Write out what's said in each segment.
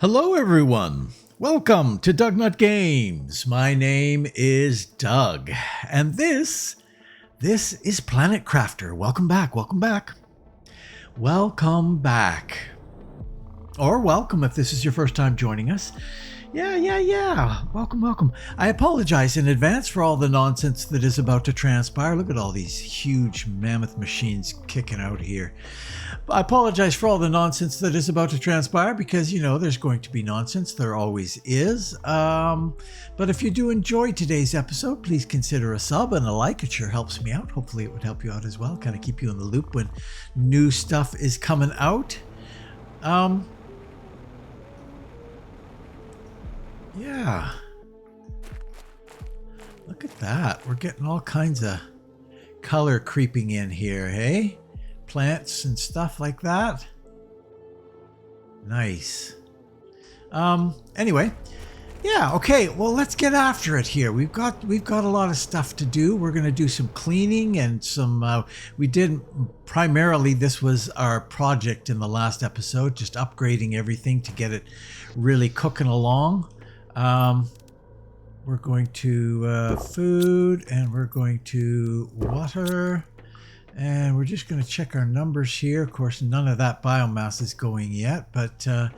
Hello everyone! Welcome to DougNutGames. My name is Doug, and this is Planet Crafter. Welcome back, welcome back. Welcome back. Or welcome if this is your first time joining us. Yeah. Welcome. I apologize in advance for all the nonsense that is about to transpire. Look at all these huge mammoth machines kicking out here. I apologize for all the nonsense that is about to transpire because, you know, there's going to be nonsense. There always is. But if you do enjoy today's episode, please consider a sub and a like. It sure helps me out. Hopefully it would help you out as well. Kind of keep you in the loop when new stuff is coming out. Yeah. Look at that. We're getting all kinds of color creeping in here, hey? Plants and stuff like that. Nice. Anyway, yeah, okay, well, let's get after it here. We've got a lot of stuff to do. We're going to do some cleaning and some we did primarily, this was our project in the last episode, just upgrading everything to get it really cooking along. We're going to food, and we're going to water, and we're just going to check our numbers here. Of course, none of that biomass is going yet, but the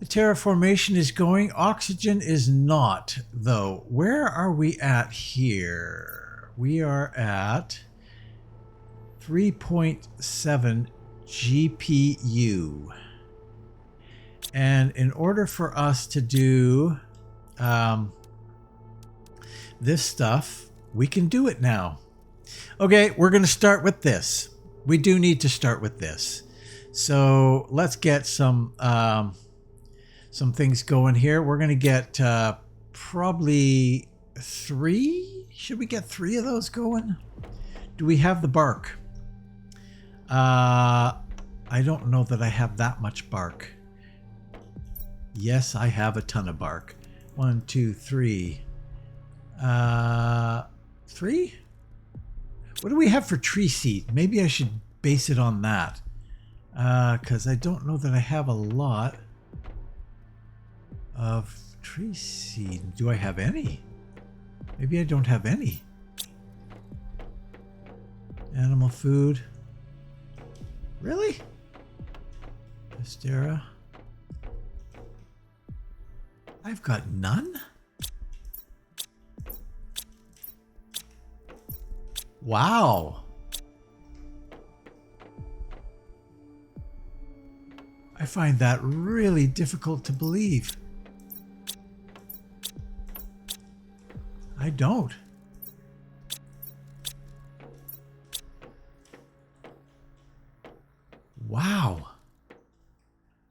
terraformation is going. Oxygen is not, though. Where are we at here? We are at 3.7 GPU. And in order for us to do this stuff, we can do it now. Okay, we're going to start with this. We do need to start with this. So let's get some things going here. We're going to get probably 3. Should we get 3 of those going? Do we have the bark? I don't know that I have that much bark. Yes, I have a ton of bark. 1, 2, 3. 3? What do we have for tree seed? Maybe I should base it on that. Because I don't know that I have a lot of tree seed. Do I have any? Maybe I don't have any. Animal food. Really? Hystera. I've got none? Wow. I find that really difficult to believe. I don't. Wow.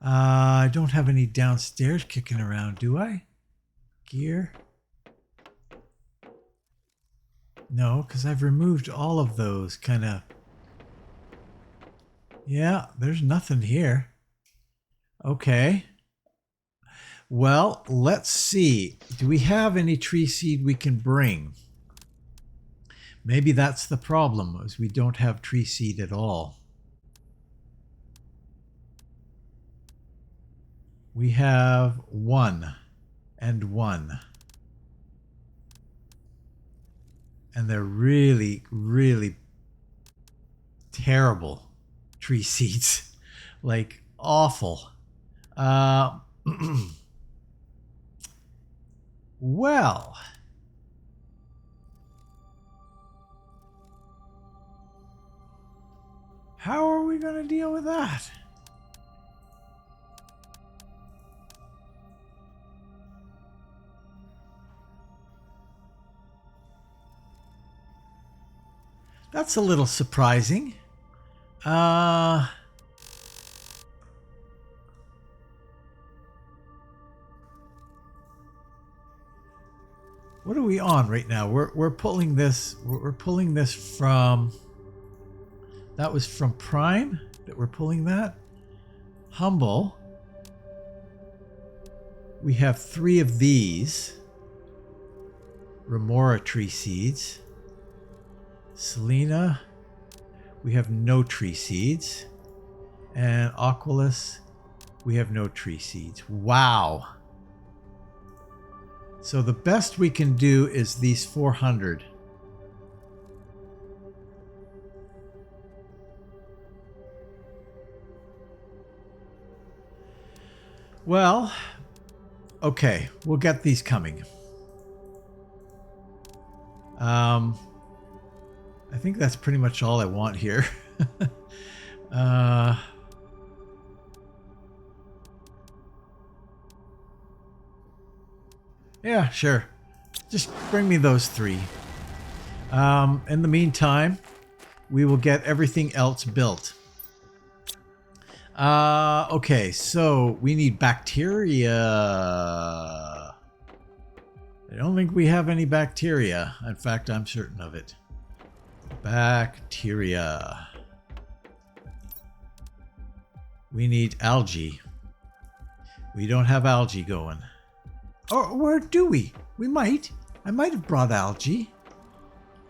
I don't have any downstairs kicking around, do I? Gear? No, because I've removed all of those kind of... Yeah, there's nothing here. Okay. Well, let's see. Do we have any tree seed we can bring? Maybe that's the problem, is we don't have tree seed at all. We have 1 and 1. And they're really, really terrible tree seeds. Like, awful. Well. How are we going to deal with that? That's a little surprising. What are we on right now? We're pulling this. We're pulling this from. That was from Prime that we're pulling that. Humble. We have 3 of these. Remora tree seeds. Selena, we have no tree seeds. And Aquilus, We have no tree seeds. Wow. So the best we can do is these 400. Well, okay, we'll get these coming. I think that's pretty much all I want here. Yeah, sure. Just bring me those 3. In the meantime, we will get everything else built. Okay, so we need bacteria. I don't think we have any bacteria. In fact, I'm certain of it. Bacteria. We need algae. We don't have algae going. Or where do we? We might. I might have brought algae.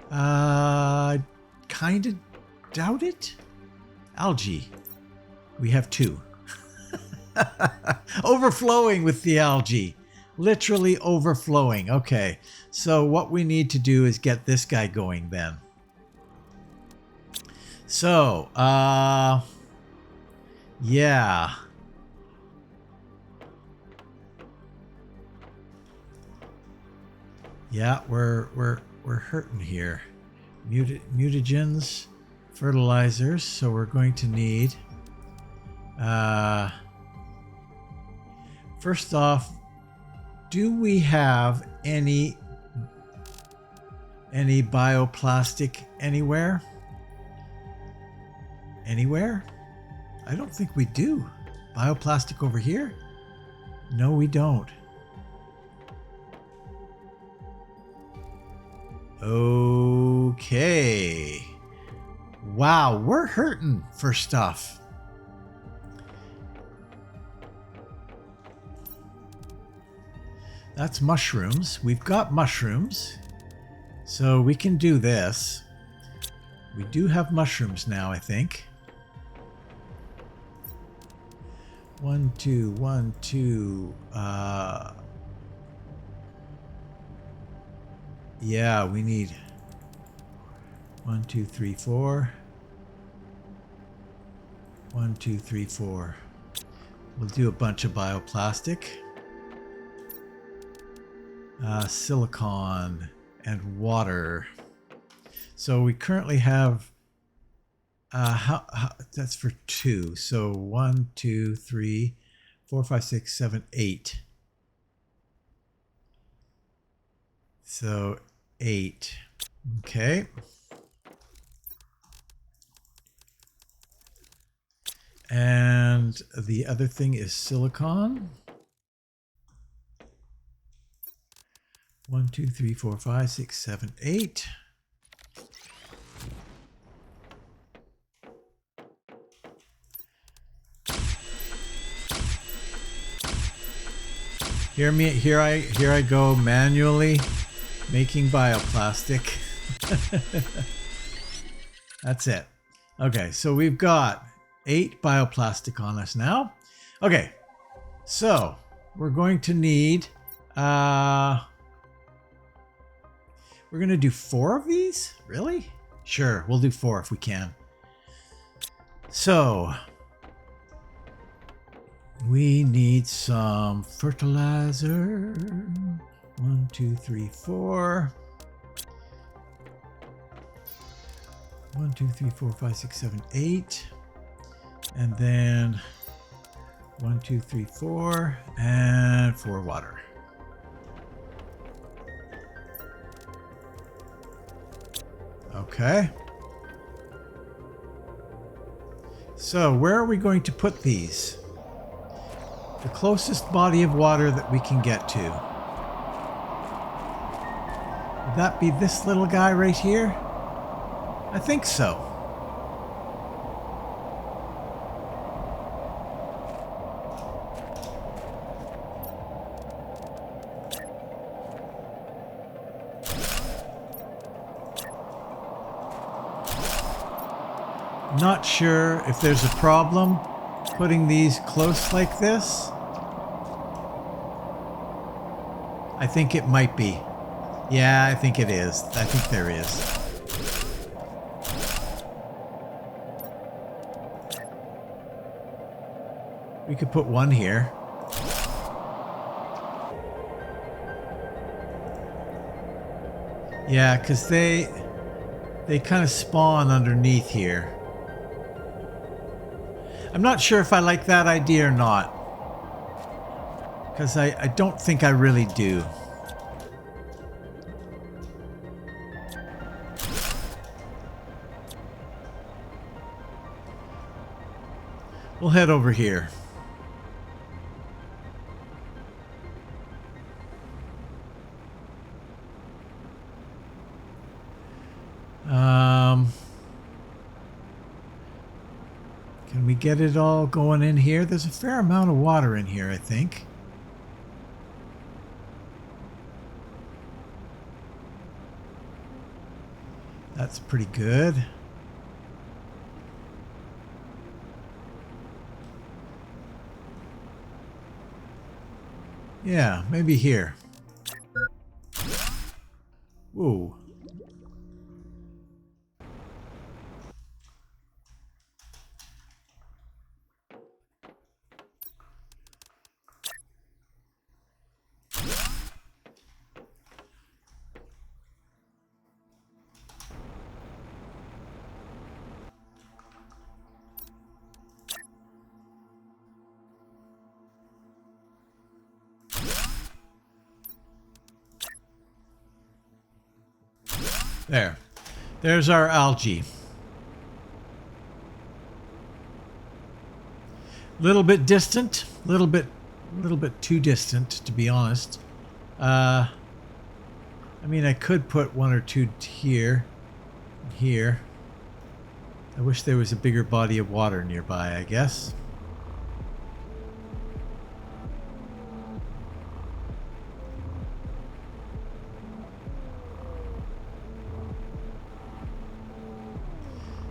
Kind of doubt it. Algae. We have 2. Overflowing with the algae. Literally overflowing. Okay. So what we need to do is get this guy going then. So, yeah. Yeah, we're hurting here. Mutagens, fertilizers. So we're going to need. First off, do we have any bioplastic anywhere? Anywhere? I don't think we do. Bioplastic over here? No, we don't. Okay. Wow, we're hurting for stuff. That's mushrooms. We've got mushrooms. So we can do this. We do have mushrooms now, I think. 1, 2, 1, 2. Yeah, we need 1, 2, 3, 4. 1, 2, 3, 4. We'll do a bunch of bioplastic. Silicon and water. So we currently have that's for 2. So 1, 2, 3, 4, 5, 6, 7, 8. So 8. Okay. And the other thing is silicon. 1, 2, 3, 4, 5, 6, 7, 8. Hear me, here I go manually making bioplastic. That's it. Okay, so we've got 8 bioplastic on us now. Okay, so we're going to need we're going to do 4 of these? Really? Sure, we'll do 4 if we can. So we need some fertilizer. 1, 2, 3, 4. 1, 2, 3, 4, 5, 6, 7, 8. And then 1, 2, 3, 4. And 4 water. Okay. So where are we going to put these? The closest body of water that we can get to. Would that be this little guy right here? I think so. Not sure if there's a problem putting these close like this? I think it might be. Yeah, I think it is. I think there is. We could put one here. Yeah, because they kind of spawn underneath here. I'm not sure if I like that idea or not. Because I don't think I really do. We'll head over here. Can we get it all going in here? There's a fair amount of water in here, I think. That's pretty good. Yeah, maybe here. Whoa. There. There's our algae. Little bit distant, little bit too distant, to be honest. I mean, I could put one or two here, here. I wish there was a bigger body of water nearby, I guess.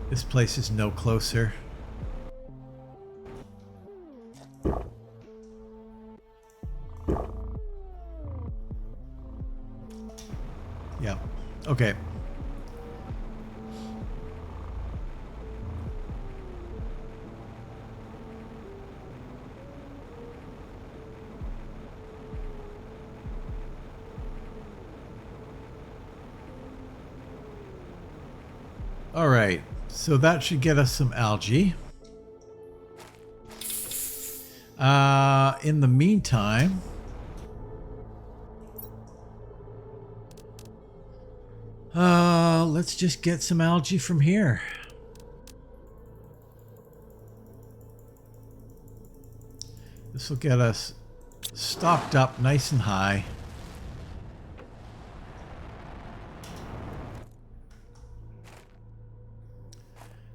This place is no closer. Yeah. Okay. All right. So that should get us some algae. In the meantime, let's just get some algae from here. This will get us stocked up nice and high.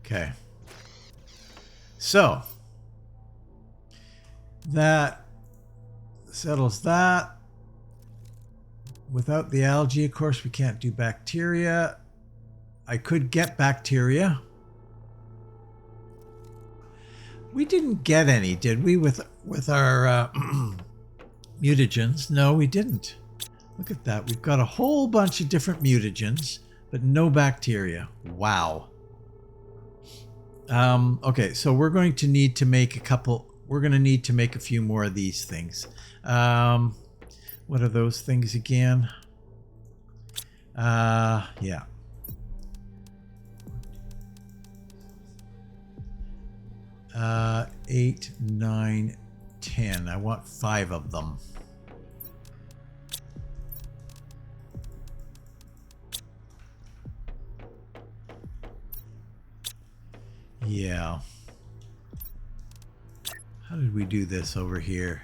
Okay. So that settles that. Without the algae, of course, we can't do bacteria. I could get bacteria. We didn't get any, did we, with our mutagens? No, we didn't. Look at that. We've got a whole bunch of different mutagens, but no bacteria. Wow. Okay, so we're going to need to make a couple. We're going to need to make a few more of these things. What are those things again? Yeah. 8, 9, 10. I want 5 of them. Yeah. How did we do this over here?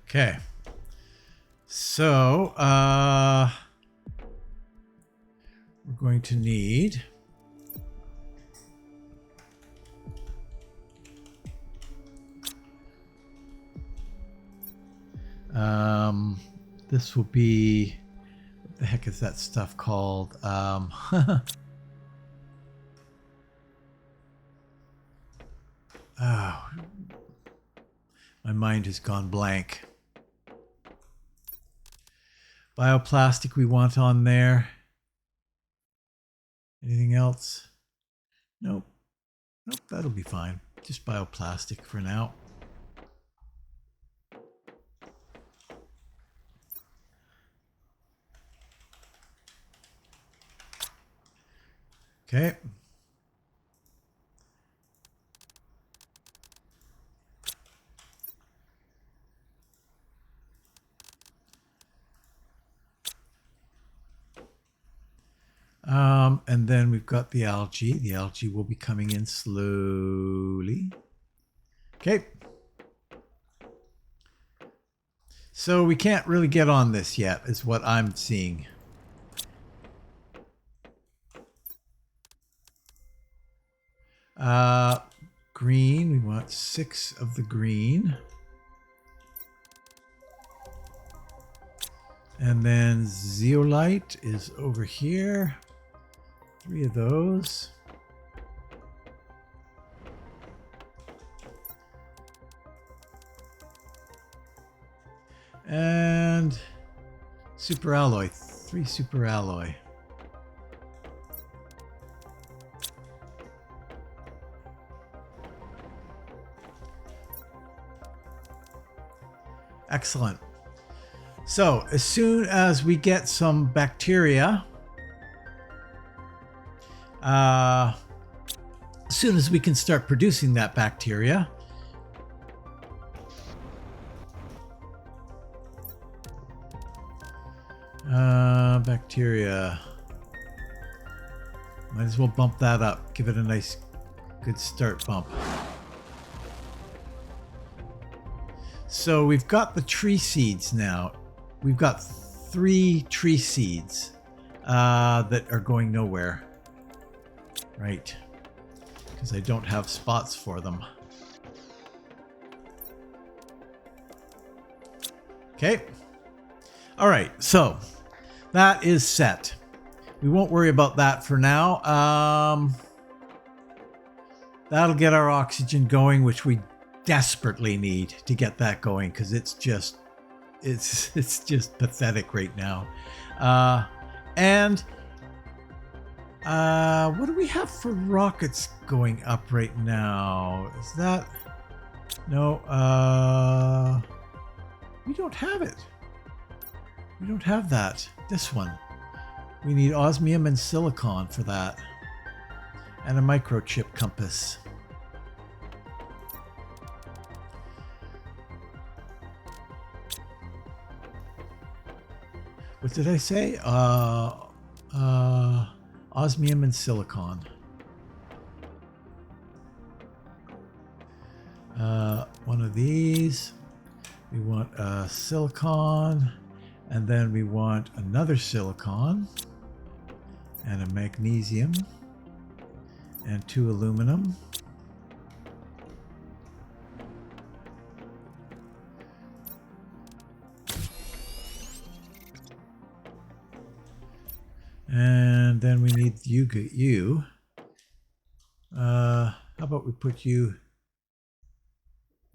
Okay. So, we're going to need This will be, what the heck is that stuff called? Oh, my mind has gone blank. Bioplastic we want on there. Anything else? Nope. Nope, that'll be fine. Just bioplastic for now. Okay. And then we've got the algae. The algae will be coming in slowly. Okay. So we can't really get on this yet, is what I'm seeing. Green. We want 6 of the green. And then zeolite is over here. 3 of those. And super alloy. 3 super alloy. Excellent. So as soon as we get some bacteria, as soon as we can start producing that bacteria, bacteria, might as well bump that up, give it a nice good start bump. So we've got the tree seeds now. We've got 3 tree seeds that are going nowhere. Right. Because I don't have spots for them. Okay. All right. So that is set. We won't worry about that for now. That'll get our oxygen going, which we desperately need to get that going, because it's just pathetic right now. What do we have for rockets going up right now? Is that no? We don't have it. We don't have that. This one. We need osmium and silicon for that, and a microchip compass. What did I say? Osmium and silicon. One of these. We want silicon, and then we want another silicon, and a magnesium, and 2 aluminum. And then we need you. How about we put you?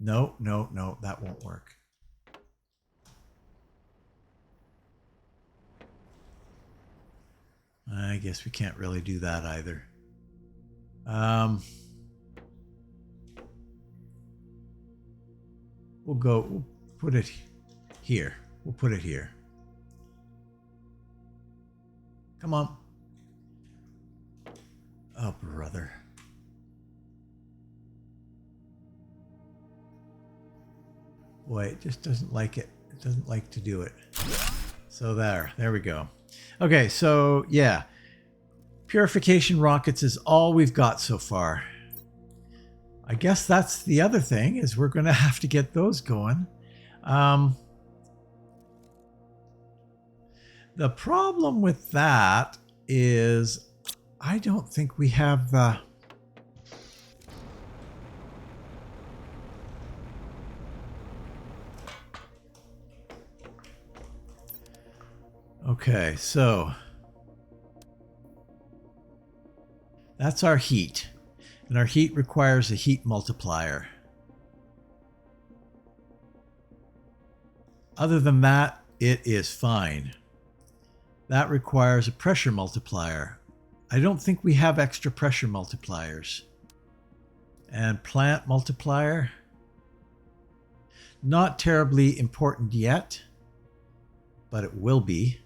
No, that won't work. I guess we can't really do that either. We'll put it here. We'll put it here. Come on. Oh, brother. Boy, it just doesn't like it. It doesn't like to do it. So there we go. Okay, so yeah. Purification rockets is all we've got so far. I guess that's the other thing, is we're going to have to get those going. The problem with that is I don't think we have the... Okay, so that's our heat. And our heat requires a heat multiplier. Other than that, it is fine. That requires a pressure multiplier. I don't think we have extra pressure multipliers. And plant multiplier. Not terribly important yet, but it will be.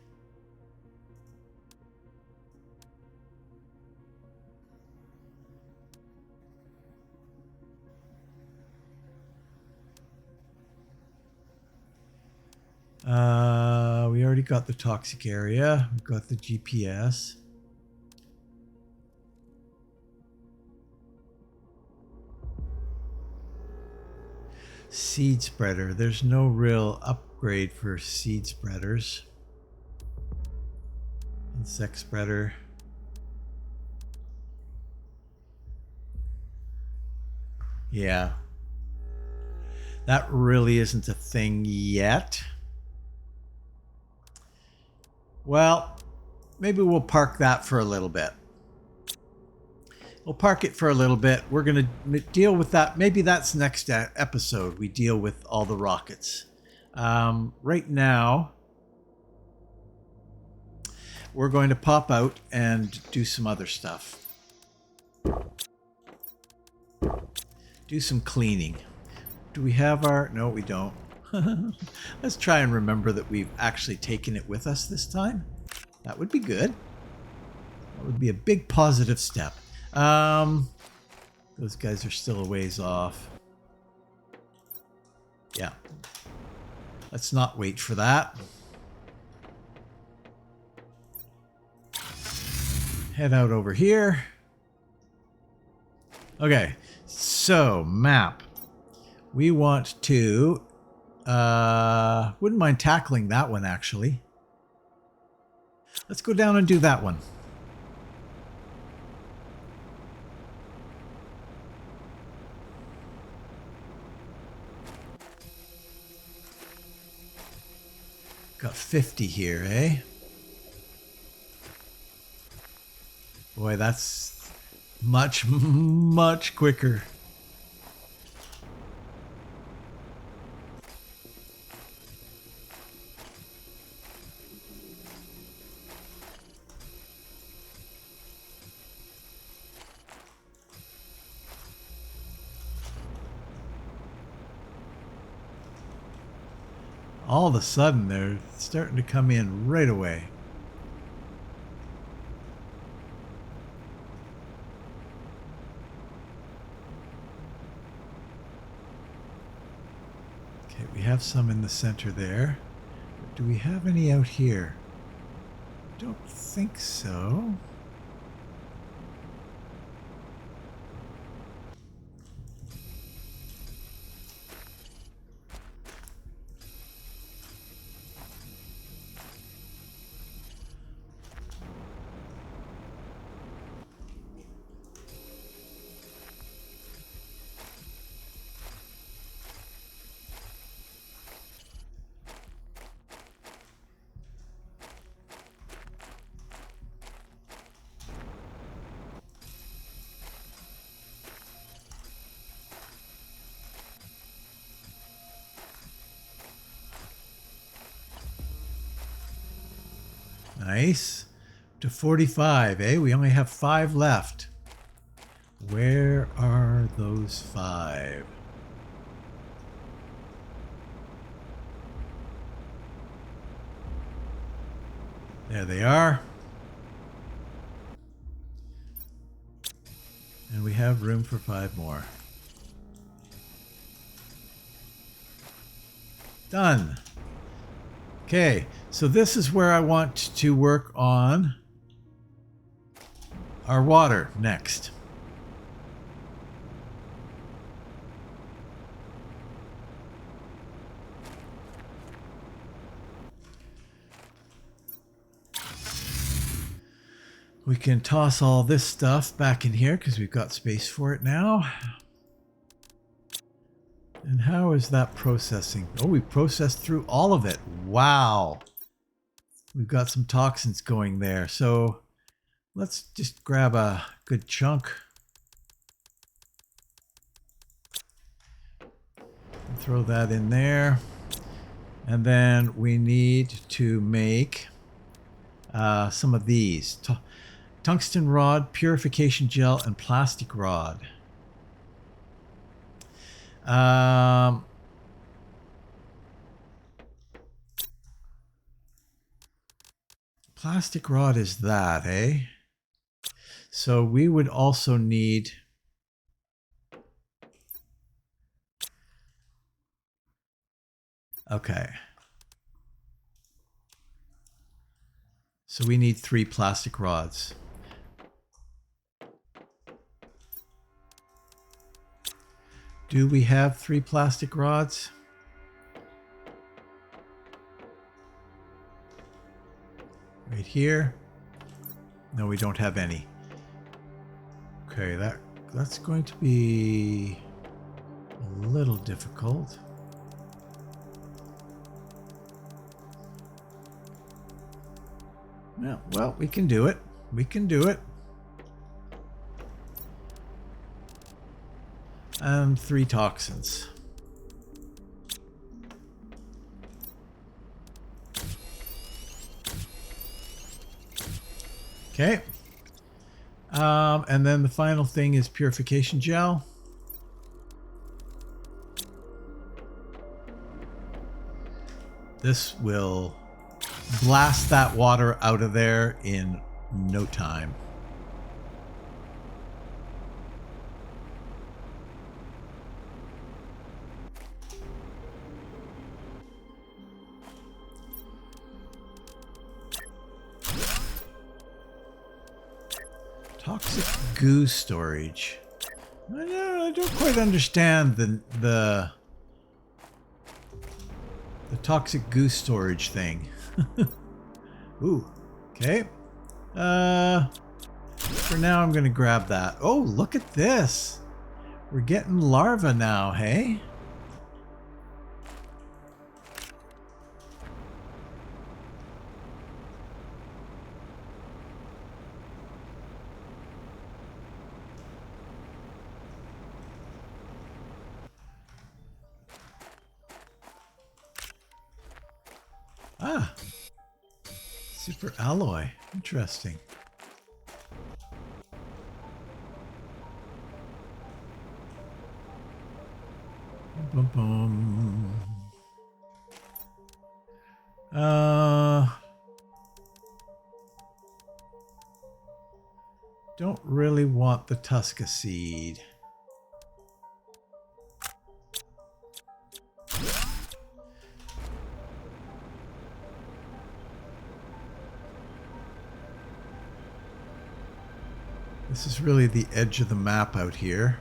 We already got the toxic area. We've got the GPS. Seed spreader. There's no real upgrade for seed spreaders. Insect spreader. Yeah. That really isn't a thing yet. Well, maybe we'll park that for a little bit. We'll park it for a little bit. We're going to deal with that. Maybe that's next episode. We deal with all the rockets. Right now, we're going to pop out and do some other stuff. Do some cleaning. Do we have our... No, we don't. Let's try and remember that we've actually taken it with us this time. That would be good. That would be a big positive step. Those guys are still a ways off. Yeah. Let's not wait for that. Head out over here. Okay. So, map. We want to... wouldn't mind tackling that one, actually. Let's go down and do that one. Got 50 here, eh? Boy, that's much, much quicker. All of a sudden, they're starting to come in right away. Okay, we have some in the center there. But do we have any out here? Don't think so. Nice. To 45, eh? We only have 5 left. Where are those 5? There they are. And we have room for 5 more. Done. Okay, so this is where I want to work on our water next. We can toss all this stuff back in here because we've got space for it now. And how is that processing? Oh, we processed through all of it. Wow. we've got some toxins going there. So let's just grab a good chunk and throw that in there. And then we need to make some of these. Tungsten rod, purification gel, and plastic rod. Plastic rod is that, eh? So we would also need... Okay. So we need 3 plastic rods. Do we have 3 plastic rods? Right here. No, we don't have any. Okay, that's going to be a little difficult. Yeah, well, we can do it. We can do it. And 3 toxins. Okay. And then the final thing is purification gel. This will blast that water out of there in no time. Toxic goo storage. I don't quite understand the toxic goo storage thing. Ooh, okay. For now, I'm going to grab that. Oh, look at this. We're getting larvae now, hey? Ah, super alloy. Interesting. Boom, boom. Don't really want the Tusca seed. This is really the edge of the map out here.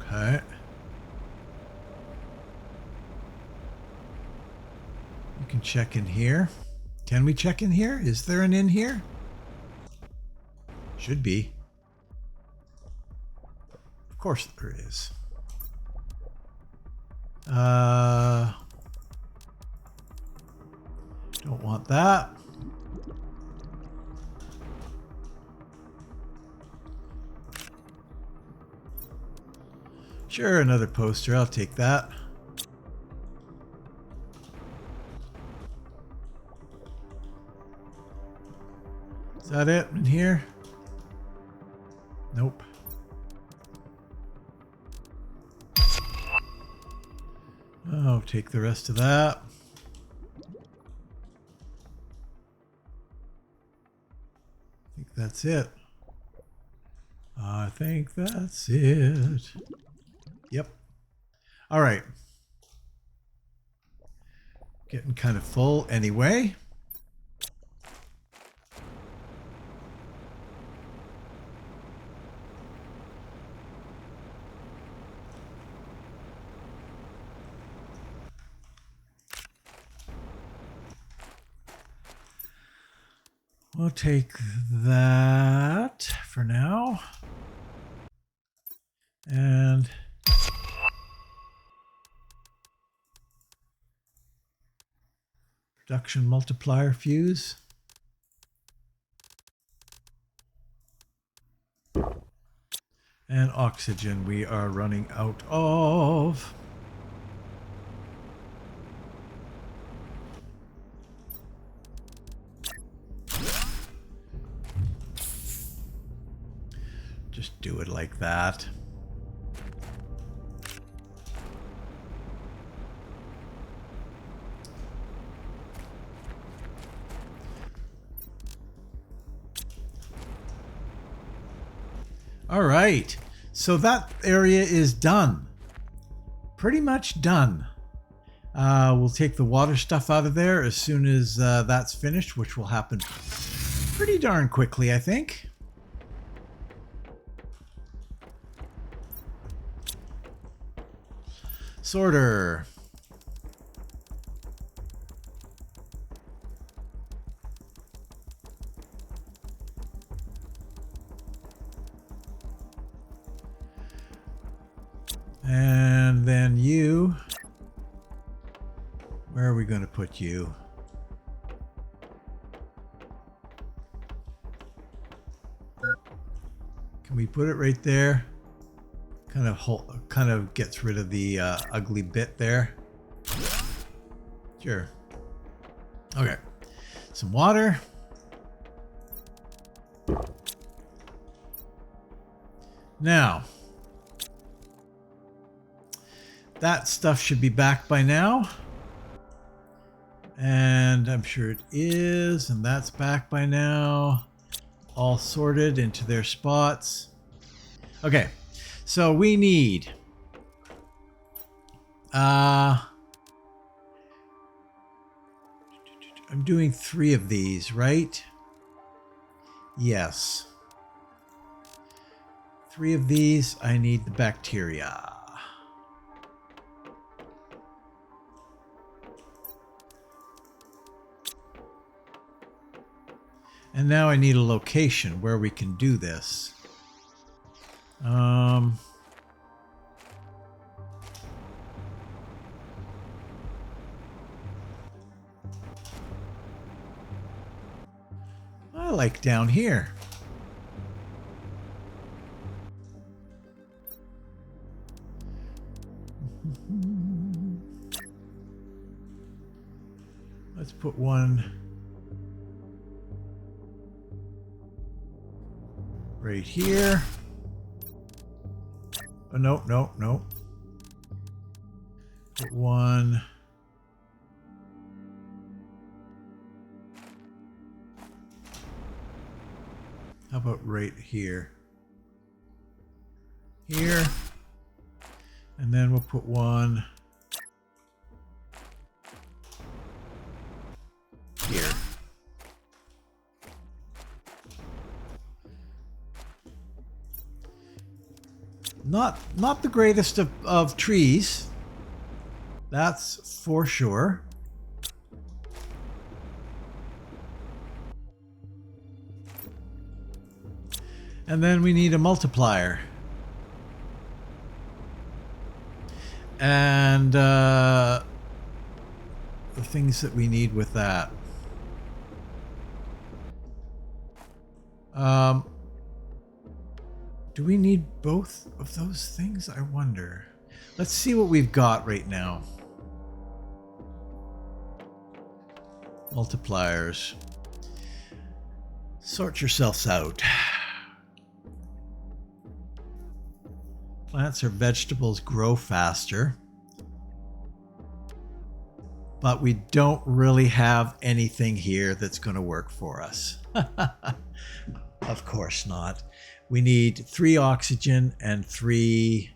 Okay. You can check in here. Can we check in here? Is there an in here? Should be. Of course there is. Don't want that. Sure, another poster. I'll take that. Is that it in here? Nope. Oh, take the rest of that. I think that's it. I think that's it. Yep. All right. Getting kind of full anyway. We'll take that for now. And production multiplier fuse. And oxygen we are running out of. Just do it like that. All right, so that area is done. Pretty much done. We'll take the water stuff out of there as soon as that's finished, which will happen pretty darn quickly, I think. Sorter. And then you. Where are we going to put you? Can we put it right there? Kind of gets rid of the ugly bit there. Sure. Okay. Some water. Now, that stuff should be back by now. And I'm sure it is. And that's back by now. All sorted into their spots. Okay. So we need... I'm doing 3 of these, right? Yes. 3 of these. I need the bacteria. And now I need a location where we can do this. I like down here. Let's put one right here. Oh, no, no, no. Put one. How about right here? Here. And then we'll put one here. Not the greatest of trees. That's for sure. And then we need a multiplier. And the things that we need with that. Do we need both of those things? I wonder. Let's see what we've got right now. Multipliers. Sort yourselves out. Plants or vegetables grow faster. But we don't really have anything here that's going to work for us. Of course not. We need 3 oxygen and 3...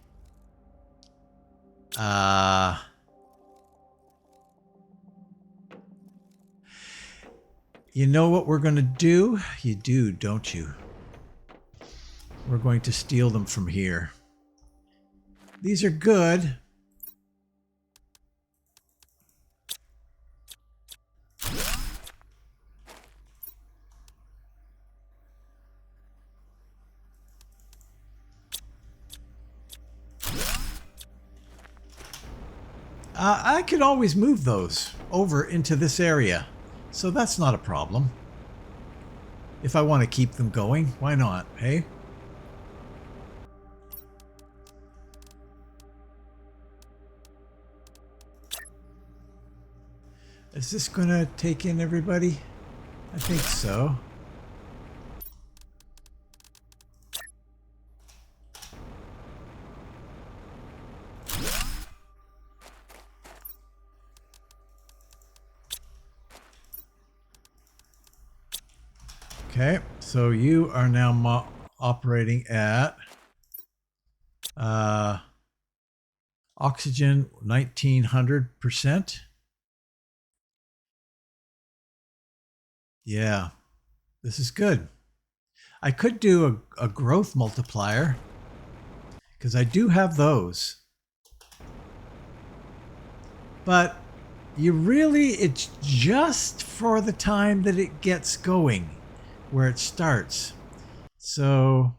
You know what we're going to do? You do, don't you? We're going to steal them from here. These are good. I could always move those over into this area. So that's not a problem. If I want to keep them going, why not, hey? Is this going to take in everybody? I think so. Okay, so you are now operating at oxygen 1900%. Yeah, this is good. I could do a growth multiplier because I do have those. But it's just for the time that it gets going where it starts. So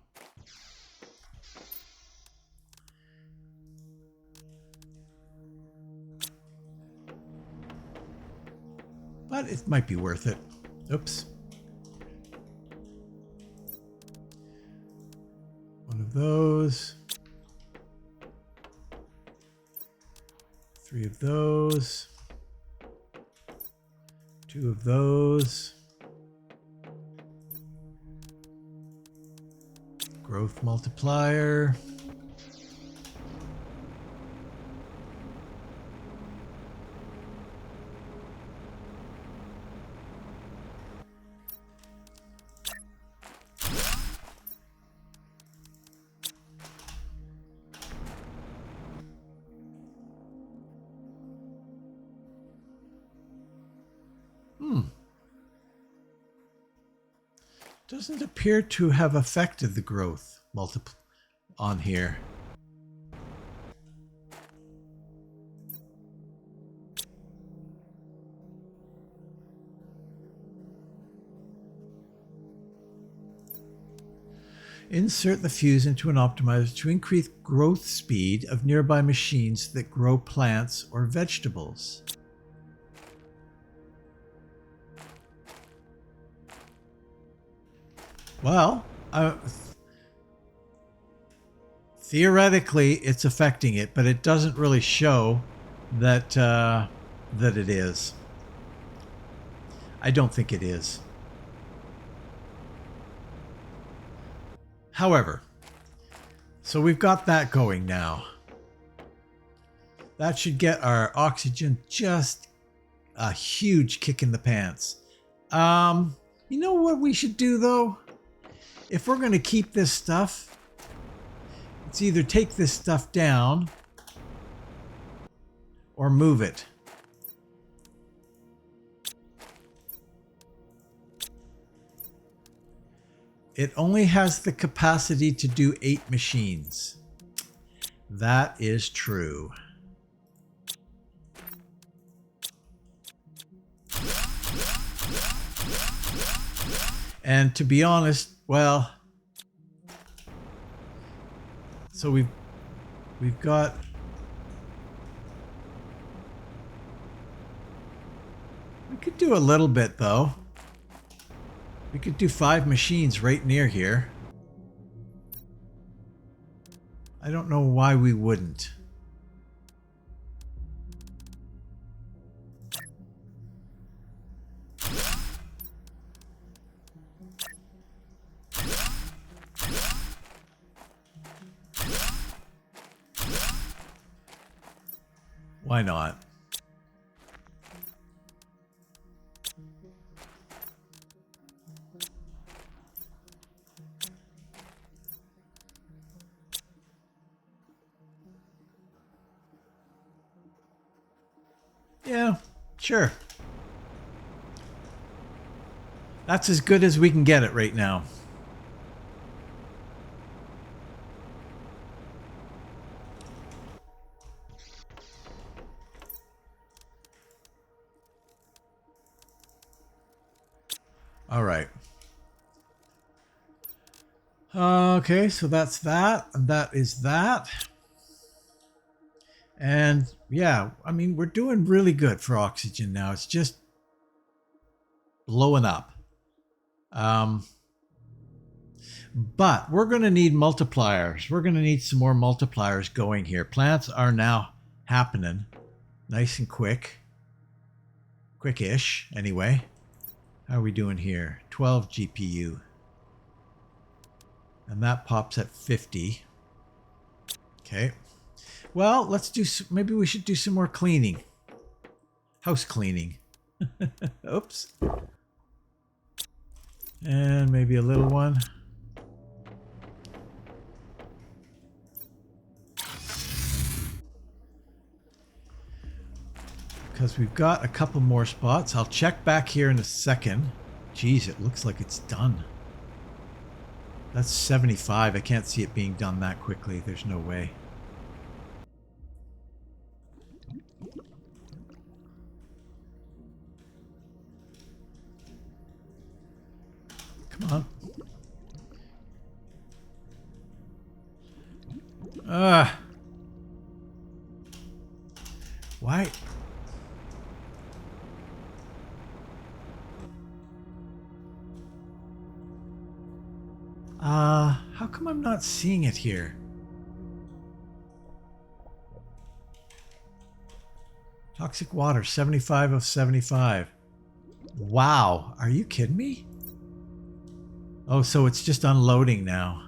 but it might be worth it. Oops. One of those. 3 of those. 2 of those. Growth multiplier. Doesn't appear to have affected the growth on here. Insert the fuse into an optimizer to increase growth speed of nearby machines that grow plants or vegetables. Well, theoretically it's affecting it, but it doesn't really show that that it is. I don't think it is. However, so we've got that going now. That should get our oxygen just a huge kick in the pants. You know what we should do though? If we're going to keep this stuff, it's either take this stuff down or move it. It only has the capacity to do 8 machines. That is true. And to be honest, well, so we've got we could do a little bit though. We could do 5 machines right near here. I don't know why we wouldn't. Why not? Yeah, sure. That's as good as we can get it right now. All right. Okay, so that's that, and that is that. And yeah, I mean, we're doing really good for oxygen now. It's just blowing up. But we're going to need multipliers. We're going to need some more multipliers going here. Plants are now happening nice and quick. Quick-ish, anyway. How are we doing here? 12 GPU. And that pops at 50. Okay. Well, let's do, maybe we should do some more cleaning. House cleaning. Oops. And maybe a little one. Because we've got a couple more spots. I'll check back here in a second. Geez, it looks like it's done. That's 75. I can't see it being done that quickly. There's no way. Come on. Why? How come I'm not seeing it here? Toxic water, 75 of 75. Wow, are you kidding me? Oh, so it's just unloading now.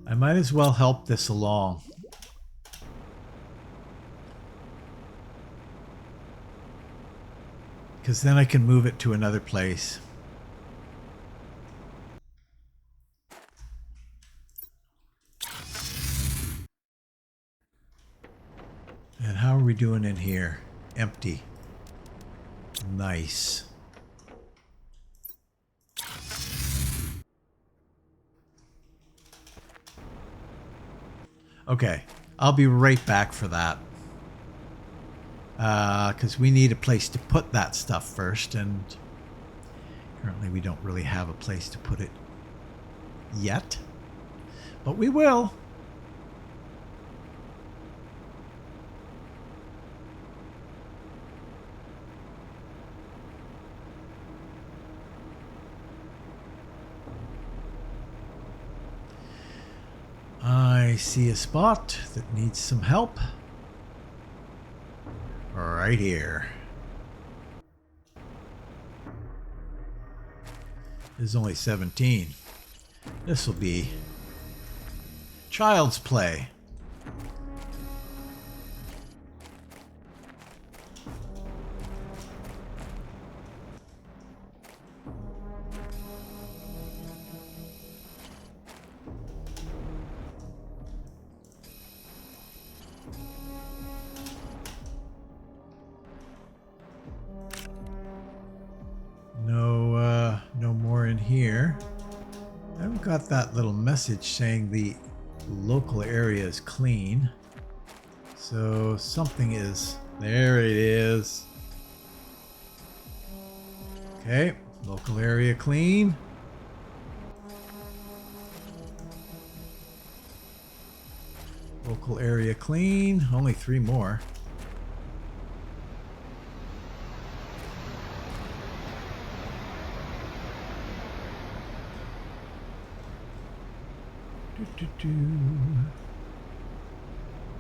I might as well help this along. Because then I can move it to another place. And how are we doing in here? Empty. Nice. Okay, I'll be right back for that. Because we need a place to put that stuff first, and currently we don't really have a place to put it yet. But we will. I see a spot that needs some help. Right here. This is only 17. This will be child's play. No more in here. I haven't got that little message saying the local area is clean. So something is... There it is. Okay, local area clean. Local area clean. Only 3 more.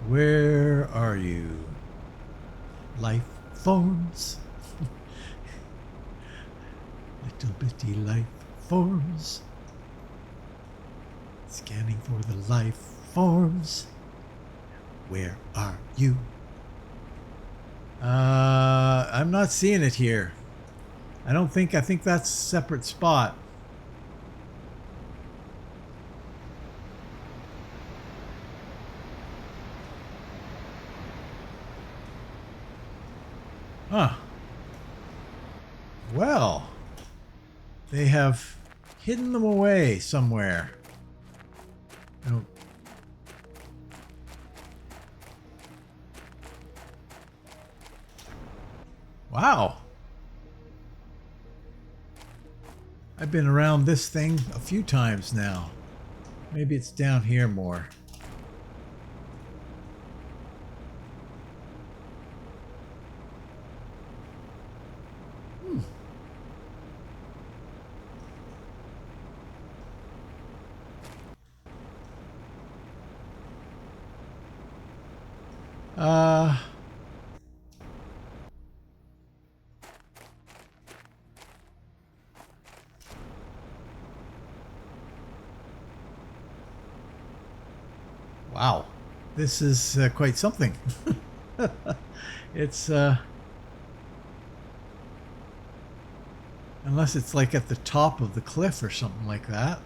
Where are you? Life forms. Little bitty life forms. Scanning for the life forms. Where are you? I'm not seeing it here. I think that's a separate spot. Huh. Well, they have hidden them away somewhere. Oh. Wow. I've been around this thing a few times now. Maybe it's down here more. Wow, this is quite something. It's unless it's like at the top of the cliff or something like that.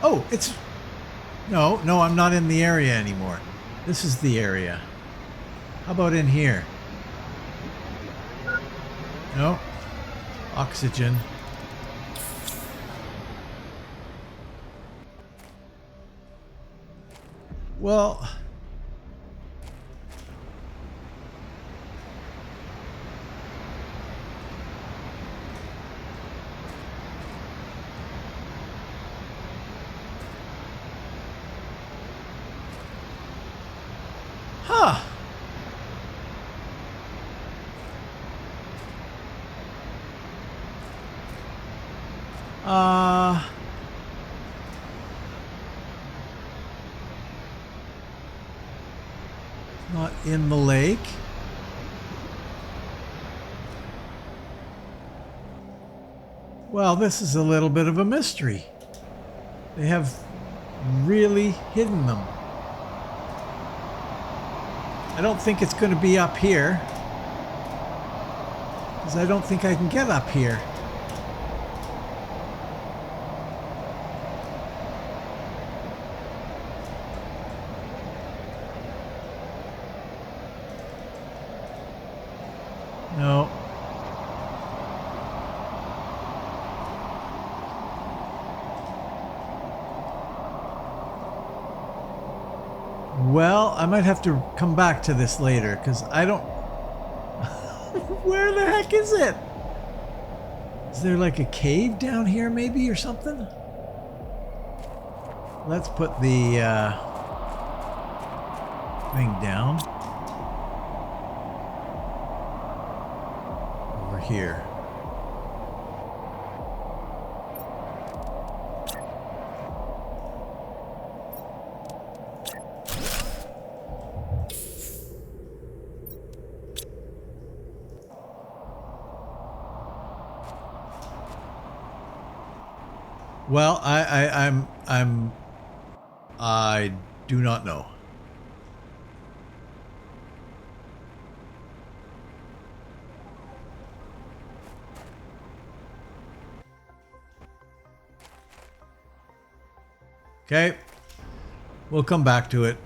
Oh, it's... No, I'm not in the area anymore. This is the area. How about in here? No. Oxygen. Well... Huh. Not in the lake. Well, this is a little bit of a mystery. They have really hidden them. I don't think it's going to be up here, because I don't think I can get up here. No. Well, I might have to come back to this later, because I don't... Where the heck is it? Is there like a cave down here maybe or something? Let's put the thing down. Over here. Well, I do not know. Okay. We'll come back to it.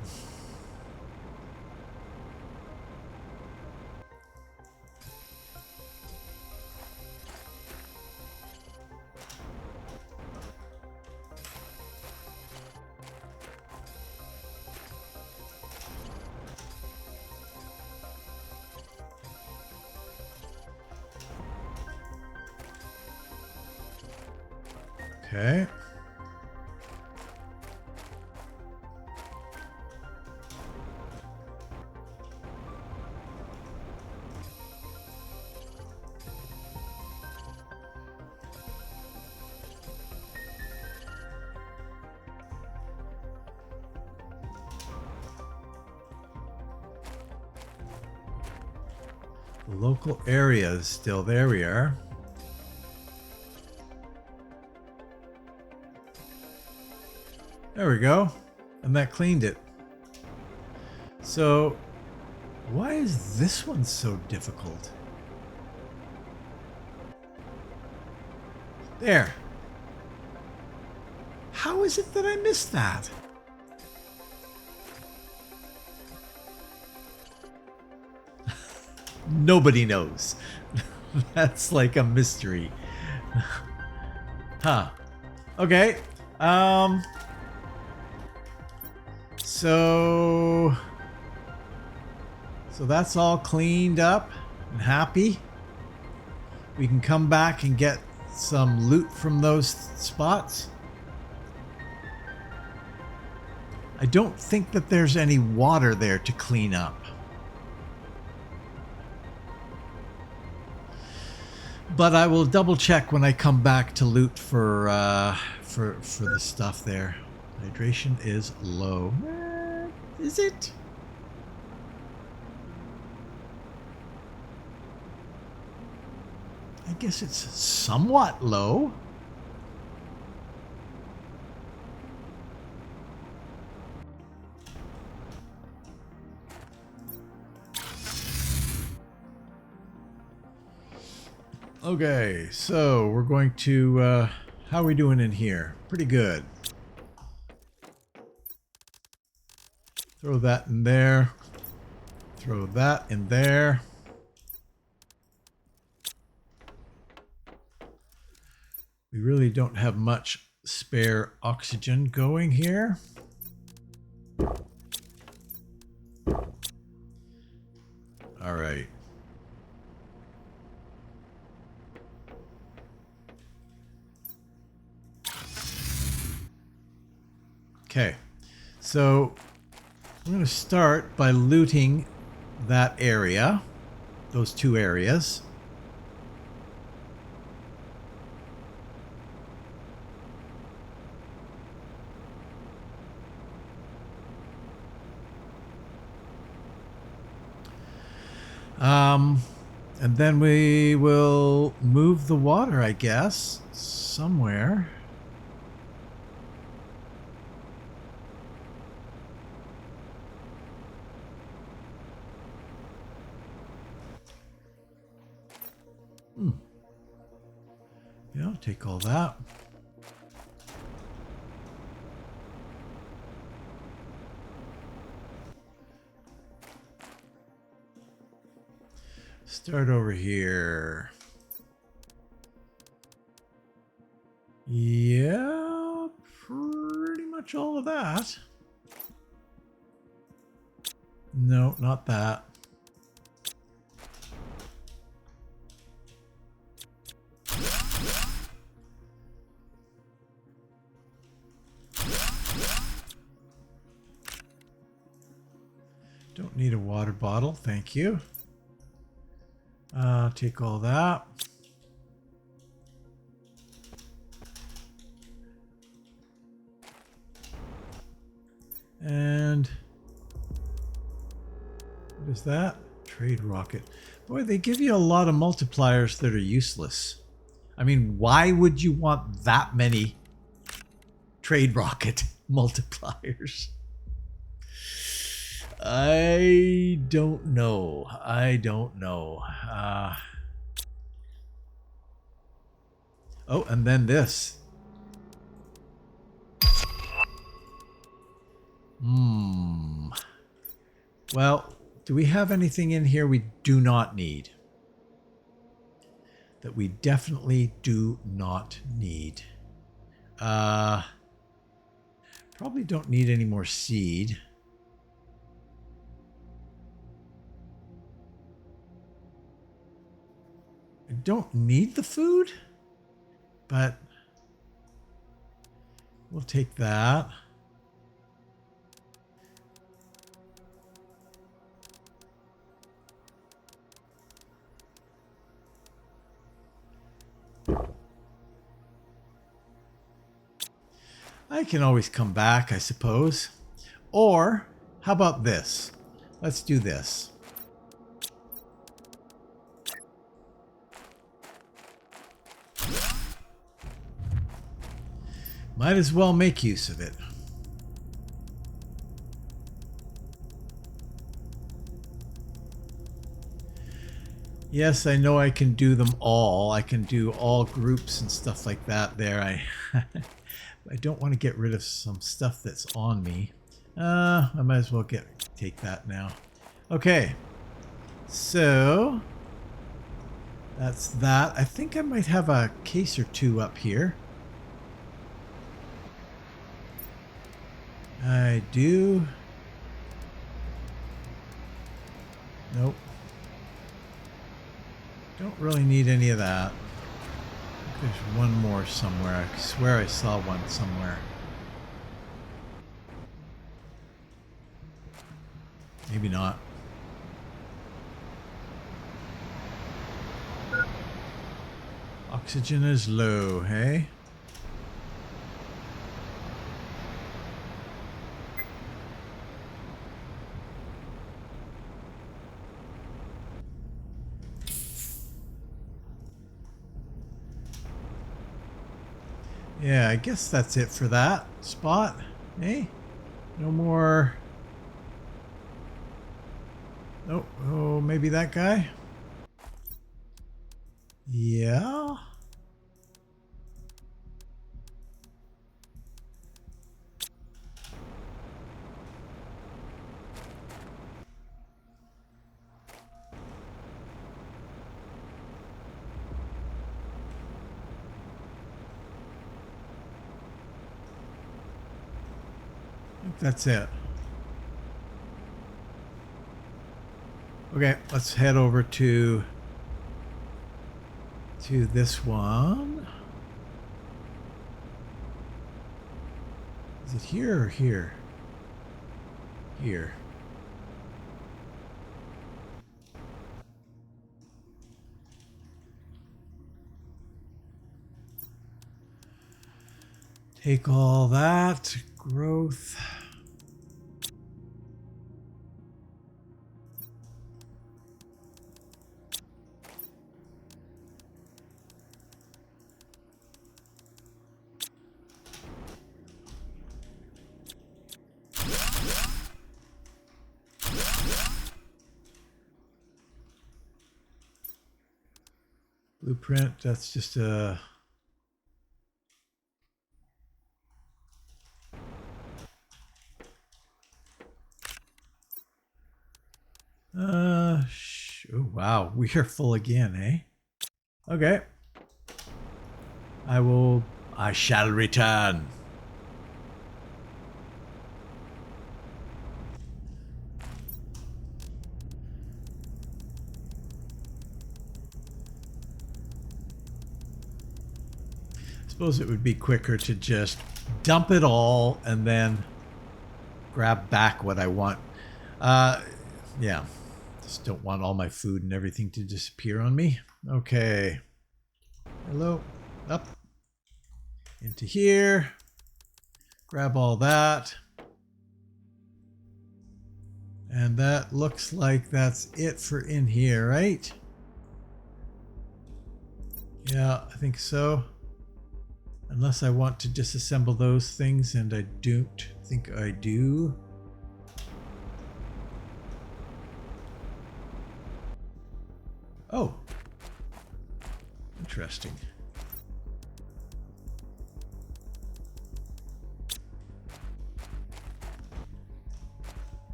Okay. The local area is still there. We are. There we go. And that cleaned it. So, why is this one so difficult? There. How is it that I missed that? Nobody knows. That's like a mystery. Huh. Okay. So that's all cleaned up and happy. We can come back and get some loot from those spots. I don't think that there's any water there to clean up. But I will double check when I come back to loot for the stuff there. Hydration is low. Is it? I guess it's somewhat low. Okay, so we're going to, how are we doing in here? Pretty good. Throw that in there. Throw that in there. We really don't have much spare oxygen going here. All right. Okay, so I'm going to start by looting that area, those two areas. And then we will move the water, I guess, somewhere. Yeah, I'll take all that. Start over here. Yeah, pretty much all of that. No, not that. Don't need a water bottle, thank you. Take all that. And what is that? Trade rocket. Boy, they give you a lot of multipliers that are useless. I mean, why would you want that many trade rocket multipliers? I don't know. I don't know. Oh, and then this. Well, do we have anything in here we do not need? That we definitely do not need. Probably don't need any more seed. I don't need the food, but we'll take that. I can always come back, I suppose. Or, how about this? Let's do this. Might as well make use of it. Yes, I know I can do them all. I can do all groups and stuff like that there. I don't want to get rid of some stuff that's on me. I might as well take that now. Okay. So that's that. I think I might have a case or two up here. I do. Nope. Don't really need any of that. I think there's one more somewhere. I swear I saw one somewhere. Maybe not. Oxygen is low, hey? Yeah, I guess that's it for that spot. Hey? No more... Oh, oh, maybe that guy? Yeah? I think that's it. Okay, let's head over to this one. Is it here or here? Here. Take all that growth. Blueprint, that's just a... Oh, wow, we are full again, eh? Okay. I shall return. I suppose it would be quicker to just dump it all and then grab back what I want. Yeah. Just don't want all my food and everything to disappear on me. Okay. Hello. Up. Into here. Grab all that. And that looks like that's it for in here, right? Yeah, I think so. Unless I want to disassemble those things, and I don't think I do. Oh. Interesting.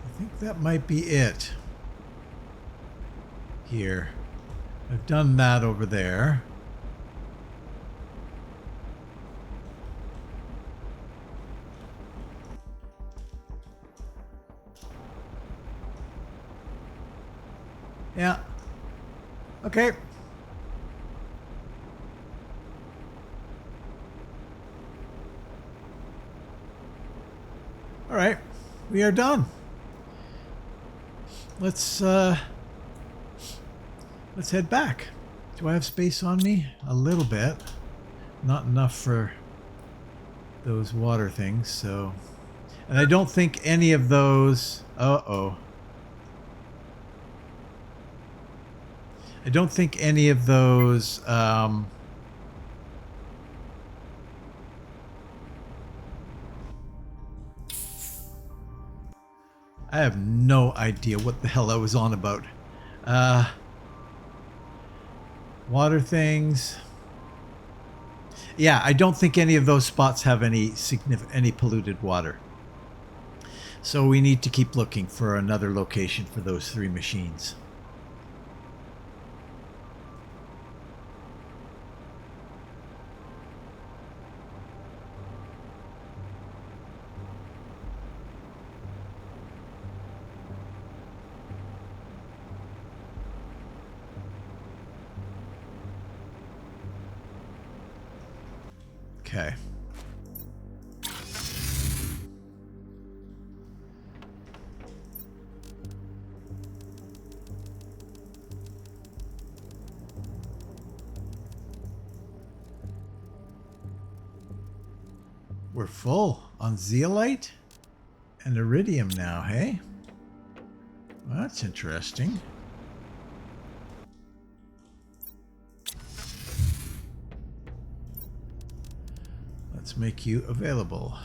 I think that might be it. Here. I've done that over there. Yeah. Okay. All right. We are done. Let's head back. Do I have space on me? A little bit. Not enough for those water things, so... And I don't think any of those... Uh-oh. I don't think any of those... I have no idea what the hell I was on about. Water things. Yeah, I don't think any of those spots have any polluted water. So we need to keep looking for another location for those 3 machines. Okay. We're full on zeolite and iridium now, hey? Well, that's interesting. Let's make you available.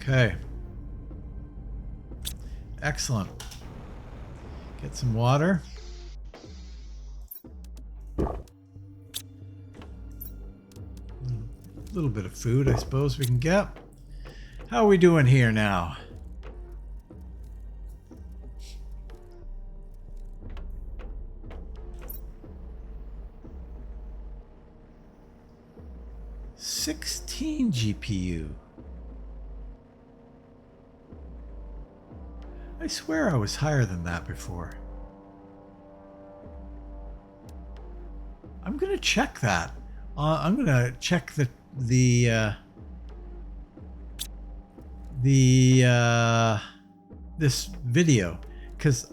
Okay. Excellent. Get some water. A little bit of food, I suppose we can get. How are we doing here now? $16 GPU. I swear I was higher than that before. I'm gonna check that. I'm gonna check this video, because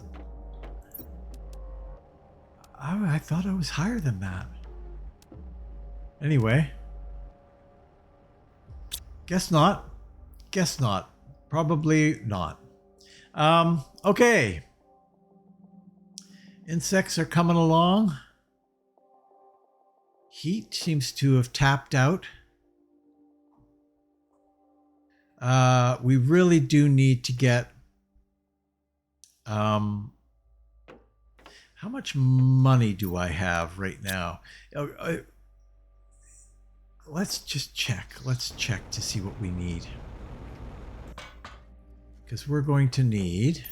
I thought I was higher than that. Anyway, guess not. Guess not. Probably not. Okay. Insects are coming along. Heat seems to have tapped out. We really do need to get... how much money do I have right now? Let's just check. Let's check to see what we need. Because we're going to need...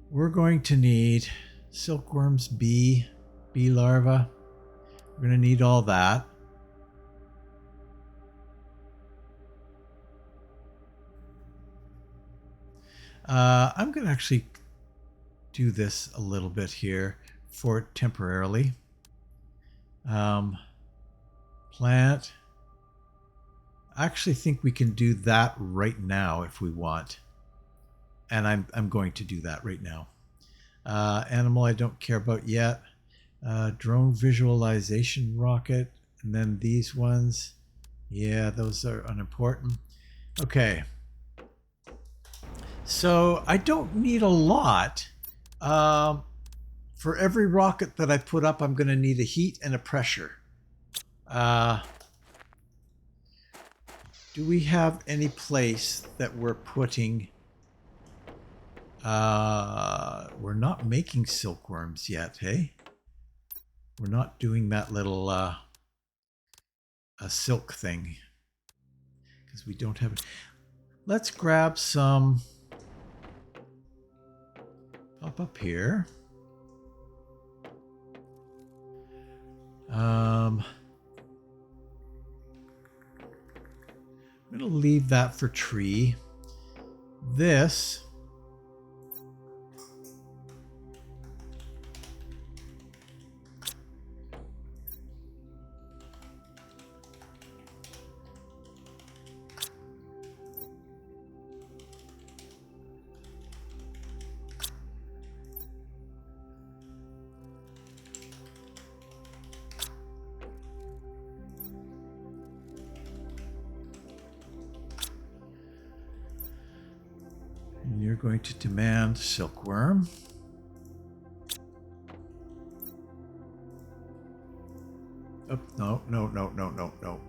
we're going to need silkworms, bee larva. We're going to need all that. I'm going to actually do this a little bit here for temporarily. Plant. I actually think we can do that right now if we want. And I'm going to do that right now. Animal I don't care about yet. Drone visualization rocket. And then these ones. Yeah, those are unimportant. Okay. So I don't need a lot. For every rocket that I put up, I'm going to need a heat and a pressure. Do we have any place that we're putting... we're not making silkworms yet, hey? We're not doing that little a silk thing. Because we don't have it. Let's grab some... Pop up here. I'm going to leave that for tree. This... You're going to demand silkworm. Up, no, no, no, no, no, no.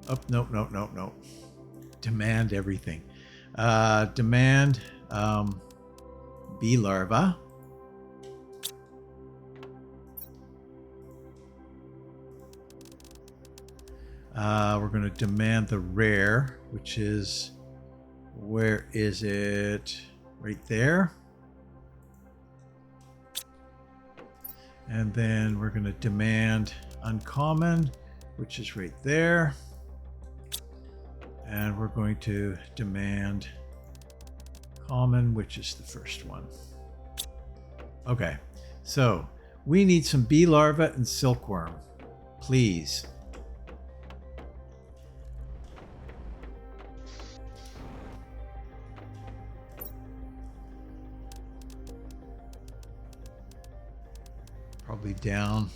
Up, no, no, no, no. Demand everything. Demand bee larva. We're going to demand the rare, which is, where is it? Right there. And then we're going to demand uncommon, which is right there. And we're going to demand common, which is the first one. Okay, so we need some bee larva and silkworm, please. Probably down.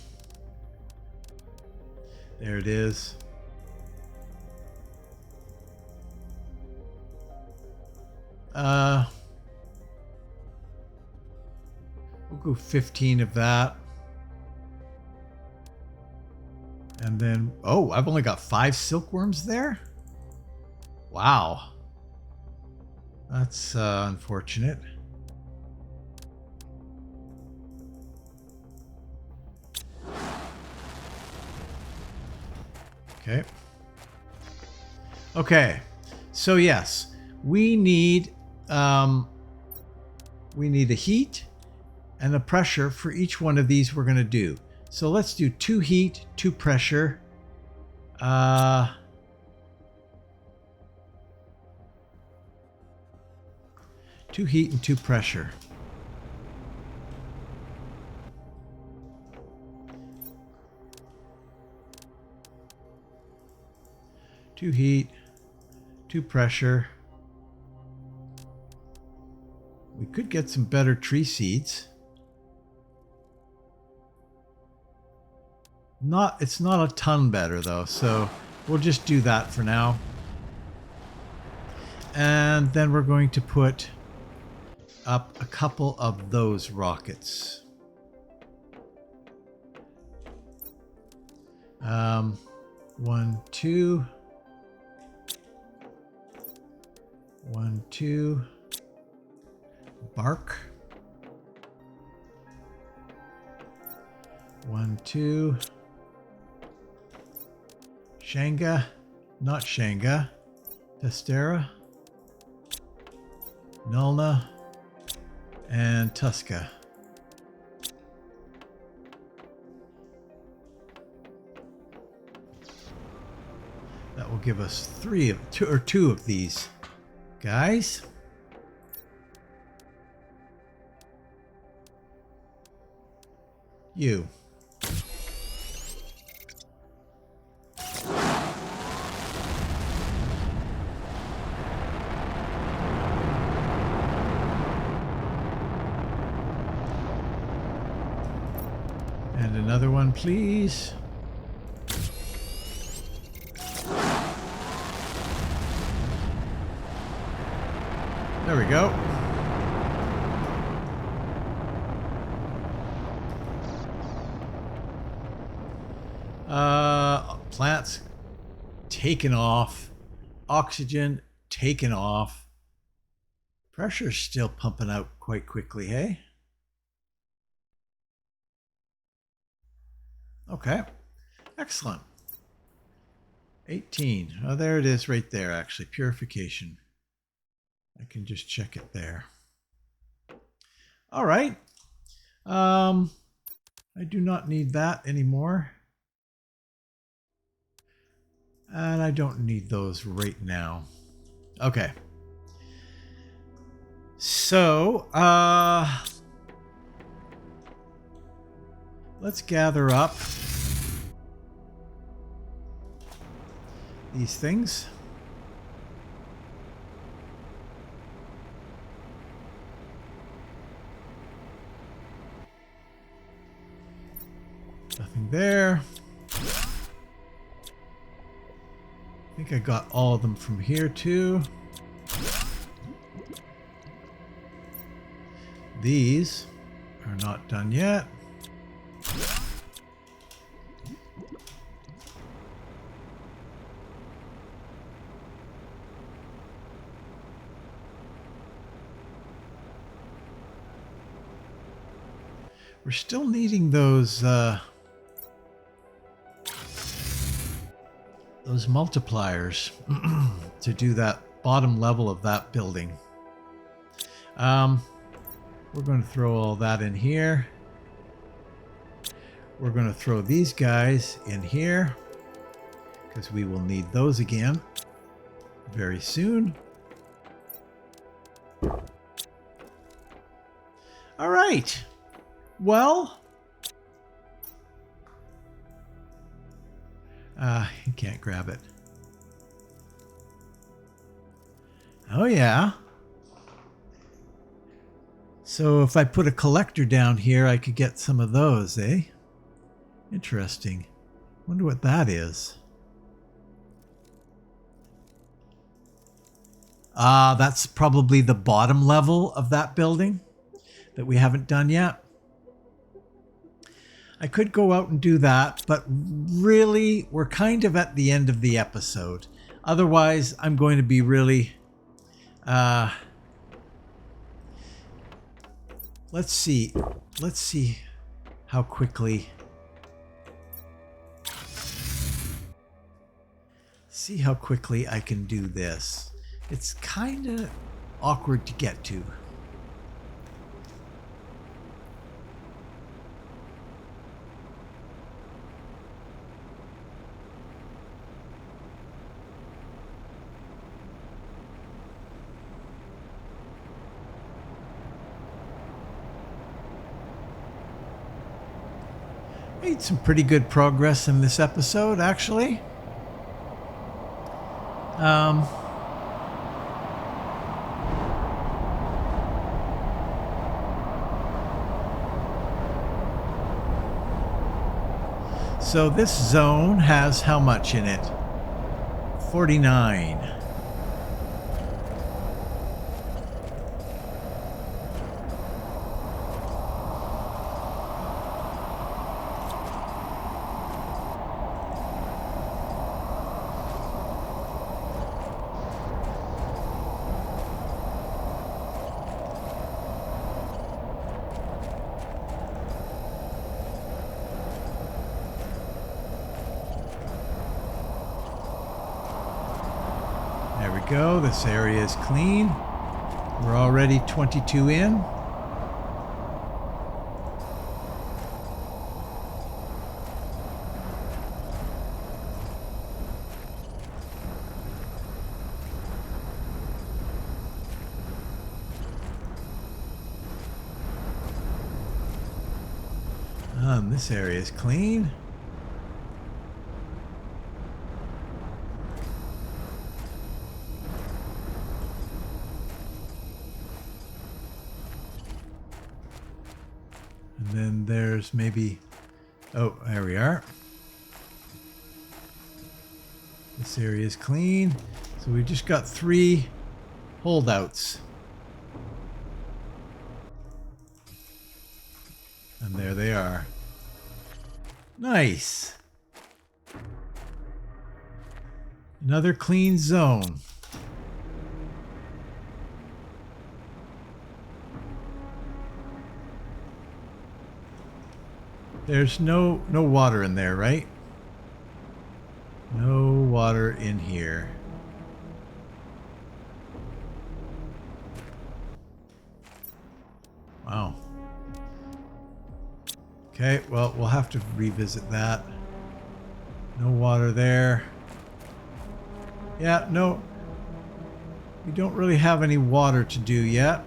There it is. We'll go 15 of that. And then, oh, I've only got 5 silkworms there? Wow. That's unfortunate. Okay. Okay. So yes, we need a heat and a pressure for each one of these we're going to do. So let's do 2 heat, 2 pressure. 2 heat and 2 pressure. Two heat, 2 pressure. We could get some better tree seeds. It's not a ton better though, so we'll just do that for now. And then we're going to put up a couple of those rockets. 1, 2. 1, 2. Bark. 1, 2. Shanga, not Shanga. Testera. Nulna. And Tuska. That will give us 2 of these guys. You. And another one, please. There we go. Plants taken off. Oxygen taken off. Pressure's still pumping out quite quickly, hey? Okay. Excellent. 18. Oh, there it is right there, actually. Purification. I can just check it there. All right. I do not need that anymore. And I don't need those right now. Okay. So, let's gather up these things. Nothing there. I think I got all of them from here too. These are not done yet. We're still needing those multipliers to do that bottom level of that building. We're going to throw all that in here. We're going to throw these guys in here because we will need those again very soon. All right. Well, you can't grab it. Oh, yeah. So if I put a collector down here, I could get some of those, eh? Interesting. Wonder what that is. That's probably the bottom level of that building that we haven't done yet. I could go out and do that, but really, we're kind of at the end of the episode. Otherwise, I'm going to be really... Let's see how quickly... See how quickly I can do this. It's kind of awkward to get to. Made some pretty good progress in this episode, actually. So this zone has how much in it? 49. There we go. This area is clean. We're already 22 in. This area is clean. And then there's maybe... Oh, there we are. This area is clean. So we've just got 3 holdouts. And there they are. Nice. Another clean zone. There's no water in there, right? No water in here. Wow. Okay, well, we'll have to revisit that. No water there. Yeah, no. We don't really have any water to do yet.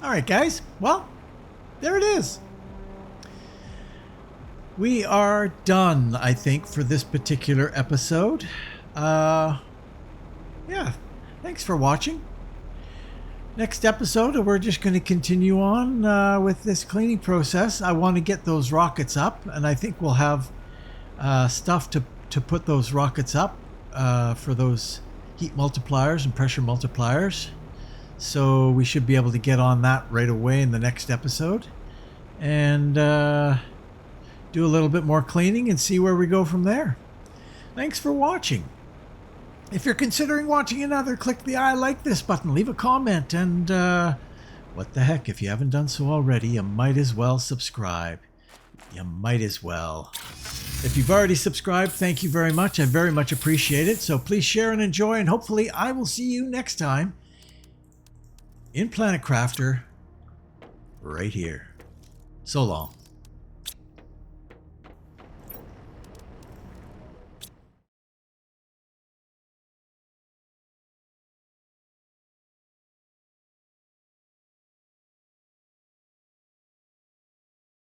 All right, guys. Well, there it is. We are done, I think, for this particular episode. Yeah, thanks for watching. Next episode, we're just going to continue on with this cleaning process. I want to get those rockets up, and I think we'll have stuff to put those rockets up for those heat multipliers and pressure multipliers. So we should be able to get on that right away in the next episode and do a little bit more cleaning and see where we go from there. Thanks for watching. If you're considering watching another, click the I like this button, leave a comment, and what the heck, if you haven't done so already, you might as well subscribe. You might as well. If you've already subscribed, thank you very much. I very much appreciate it. So please share and enjoy, and hopefully I will see you next time in Planet Crafter right here. So long.